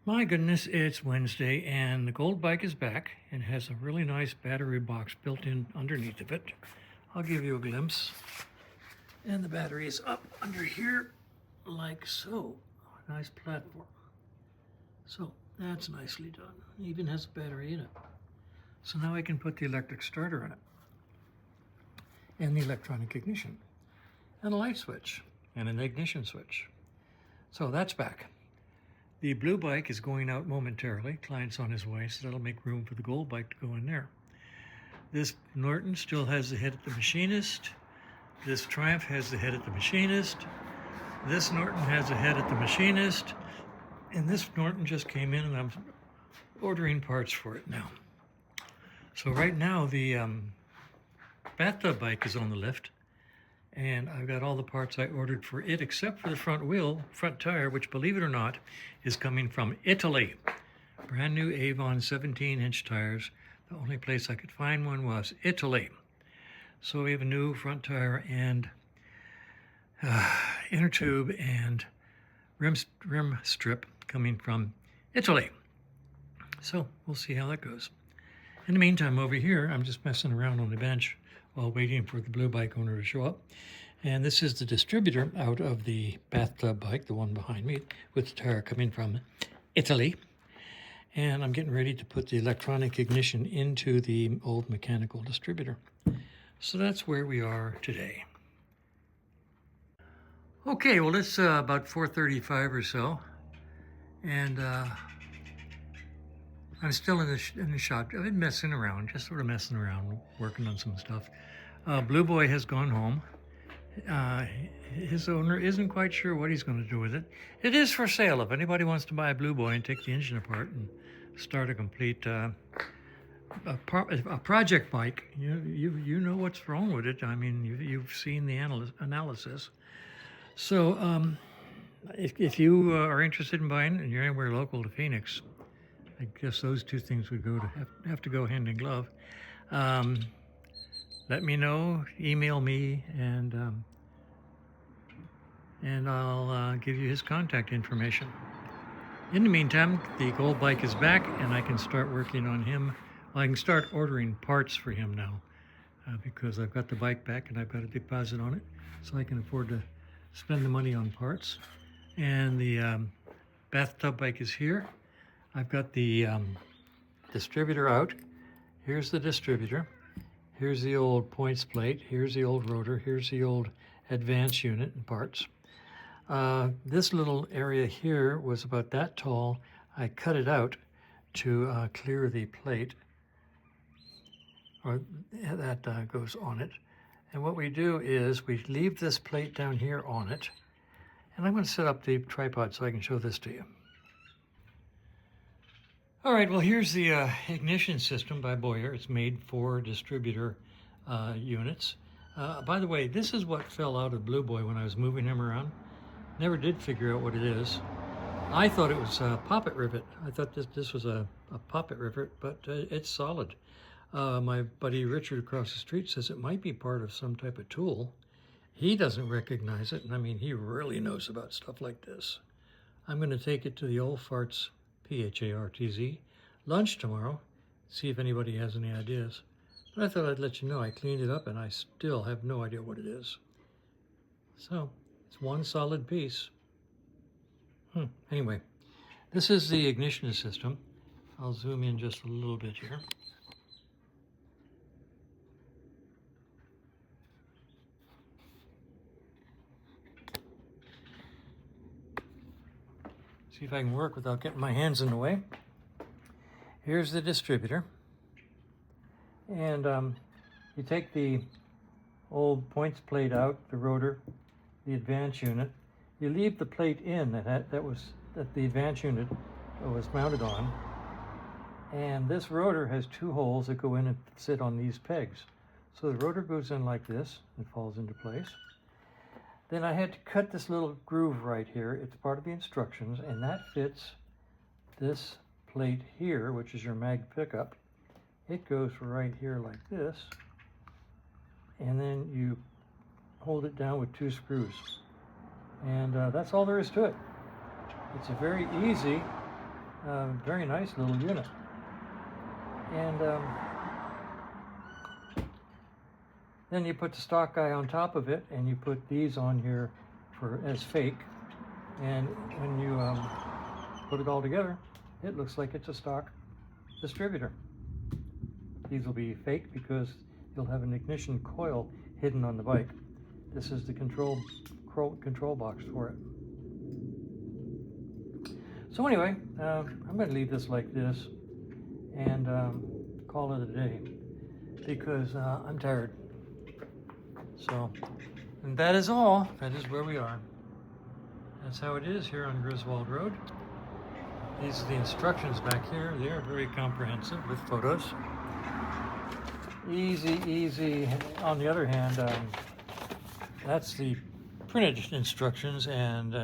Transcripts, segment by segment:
My goodness, it's Wednesday and the Gold Bike is back and has a really nice battery box built in underneath of it. I'll give you a glimpse. And the battery is up under here like so. Nice platform. So that's nicely done. It even has a battery in it. So now I can put the electric starter in it and the electronic ignition and a light switch and an ignition switch. So that's back. The blue bike is going out momentarily. Client's on his way, so that'll make room for the gold bike to go in there. This Norton still has the head at the machinist. This Triumph has the head at the machinist. This Norton has a head at the machinist. And this Norton just came in and I'm ordering parts for it now. So right now the bathtub bike is on the lift. And I've got all the parts I ordered for it except for the front tire, which, believe it or not, is coming from Italy. Brand new Avon 17-inch tires. The only place I could find one was Italy. So we have a new front tire and inner tube and rim strip coming from Italy. So we'll see how that goes. In the meantime, over here, I'm just messing around on the bench while waiting for the blue bike owner to show up. And this is the distributor out of the bathtub bike, the one behind me, with the tire coming from Italy. And I'm getting ready to put the electronic ignition into the old mechanical distributor. So that's where we are today. Okay, well, it's about 4:35 or so. And I'm still in the shop. I've been messing around, just sort of messing around, working on some stuff. Blue Boy has gone home. His owner isn't quite sure what he's going to do with it. It is for sale if anybody wants to buy a Blue Boy and take the engine apart and start a complete a project bike. You know what's wrong with it. I mean, you've seen the analysis. So if you are interested in buying it and you're anywhere local to Phoenix, I guess those two things would have to go hand in glove. Let me know, email me, and I'll give you his contact information. In the meantime, the gold bike is back, and I can start working on him. Well, I can start ordering parts for him now because I've got the bike back and I've got a deposit on it, so I can afford to spend the money on parts. And the bathtub bike is here. I've got the distributor out. Here's the distributor. Here's the old points plate. Here's the old rotor. Here's the old advance unit and parts. This little area here was about that tall. I cut it out to clear the plate, or that goes on it. And what we do is we leave this plate down here on it. And I'm going to set up the tripod so I can show this to you. All right, well, here's the ignition system by Boyer. It's made for distributor units. By the way, this is what fell out of Blue Boy when I was moving him around. Never did figure out what it is. I thought it was a poppet rivet. I thought this was a poppet rivet, but it's solid. My buddy Richard across the street says it might be part of some type of tool. He doesn't recognize it, and I mean, he really knows about stuff like this. I'm going to take it to the Old Farts PHARTZ lunch tomorrow, see if anybody has any ideas. But I thought I'd let you know I cleaned it up and I still have no idea what it is. So it's one solid piece. Anyway, this is the ignition system. I'll zoom in just a little bit here. See if I can work without getting my hands in the way. Here's the distributor. And you take the old points plate out, the rotor, the advance unit. You leave the plate in that the advance unit was mounted on. And this rotor has two holes that go in and sit on these pegs. So the rotor goes in like this and falls into place. Then I had to cut this little groove right here. It's part of the instructions, and that fits this plate here, which is your mag pickup. It goes right here like this, and then you hold it down with two screws. And that's all there is to it. It's a very easy Very nice little unit. And then you put the stock guy on top of it, and you put these on here as fake. And when you put it all together, it looks like it's a stock distributor. These will be fake because you'll have an ignition coil hidden on the bike. This is the control box for it. So anyway, I'm going to leave this like this and call it a day because I'm tired. So, and that is all. That is where we are. That's how it is here on Griswold Road. These are the instructions back here. They are very comprehensive with photos. Easy, easy. On the other hand, that's the printed instructions, and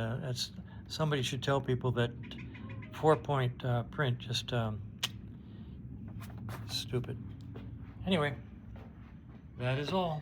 somebody should tell people that 4-point print just stupid. Anyway, that is all.